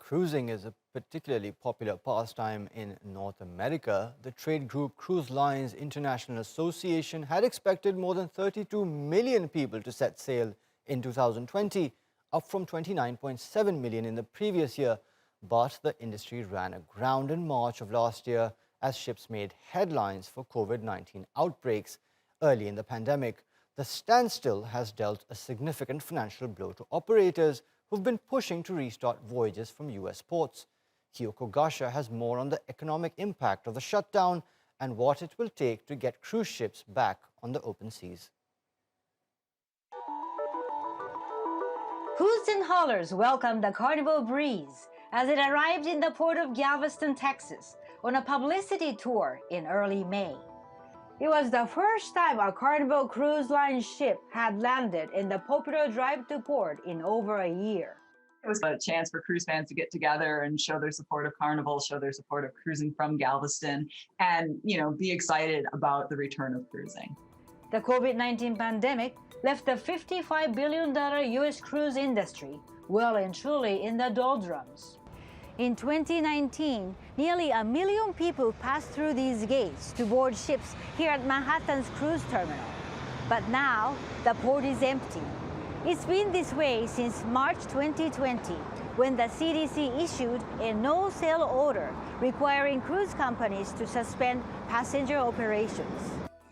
Cruising is a particularly popular pastime in North America. The trade group Cruise Lines International Association had expected more than 32 million people to set sail in 2020, up from 29.7 million in the previous year. But the industry ran aground in March of last year as ships made headlines for COVID-19 outbreaks early in the pandemic. The standstill has dealt a significant financial blow to operators who've been pushing to restart voyages from US ports. Kyoko Gasha has more on the economic impact of the shutdown and what it will take to get cruise ships back on the open seas. Hoots and hollers welcomed the Carnival breeze as it arrived in the port of Galveston, Texas, on a publicity tour in early May. It was the first time a Carnival Cruise Line ship had landed in the popular drive to port in over a year. It was a chance for cruise fans to get together and show their support of Carnival, show their support of cruising from Galveston, and be excited about the return of cruising. The COVID-19 pandemic left the $55 billion U.S. cruise industry well and truly in the doldrums. In 2019, nearly 1 million people passed through these gates to board ships here at Manhattan's cruise terminal. But now, the port is empty. It's been this way since March 2020, when the CDC issued a no-sail order requiring cruise companies to suspend passenger operations.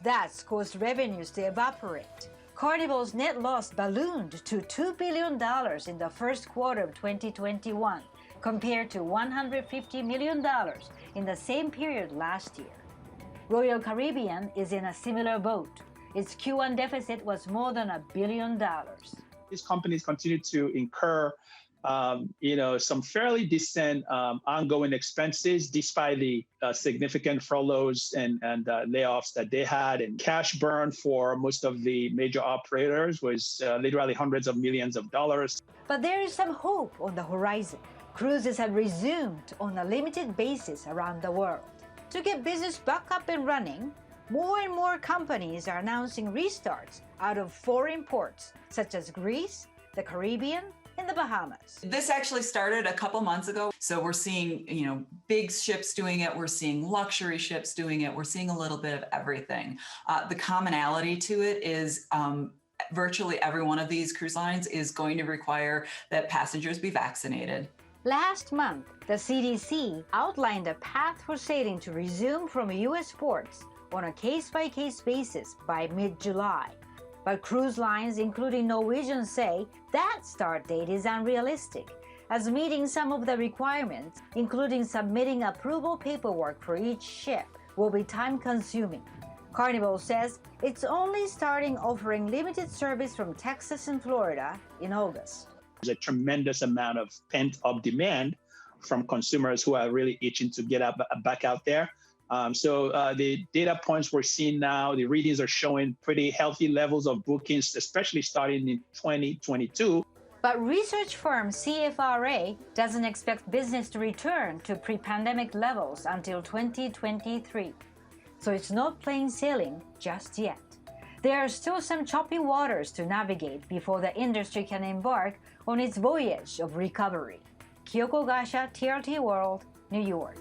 That's caused revenues to evaporate. Carnival's net loss ballooned to $2 billion in the first quarter of 2021, compared to $150 million in the same period last year. Royal Caribbean is in a similar boat. Its Q1 deficit was more than $1 billion. These companies continue to incur some fairly decent ongoing expenses despite the significant furloughs and layoffs that they had. And cash burn for most of the major operators was literally hundreds of millions of dollars. But there is some hope on the horizon. Cruises have resumed on a limited basis around the world. To get business back up and running, more and more companies are announcing restarts out of foreign ports, such as Greece, the Caribbean, and the Bahamas. This actually started a couple months ago. So we're seeing, big ships doing it. We're seeing luxury ships doing it. We're seeing a little bit of everything. The commonality to it is virtually every one of these cruise lines is going to require that passengers be vaccinated. Last month, the CDC outlined a path for sailing to resume from U.S. ports on a case-by-case basis by mid-July. But cruise lines, including Norwegian, say that start date is unrealistic, as meeting some of the requirements, including submitting approval paperwork for each ship, will be time-consuming. Carnival says it's only starting offering limited service from Texas and Florida in August. There's a tremendous amount of pent-up demand from consumers who are really itching to get back out there. So the data points we're seeing now, the readings are showing pretty healthy levels of bookings, especially starting in 2022. But research firm CFRA doesn't expect business to return to pre-pandemic levels until 2023. So it's not plain sailing just yet. There are still some choppy waters to navigate before the industry can embark on its voyage of recovery. Kyoko Gasha, TRT World, New York.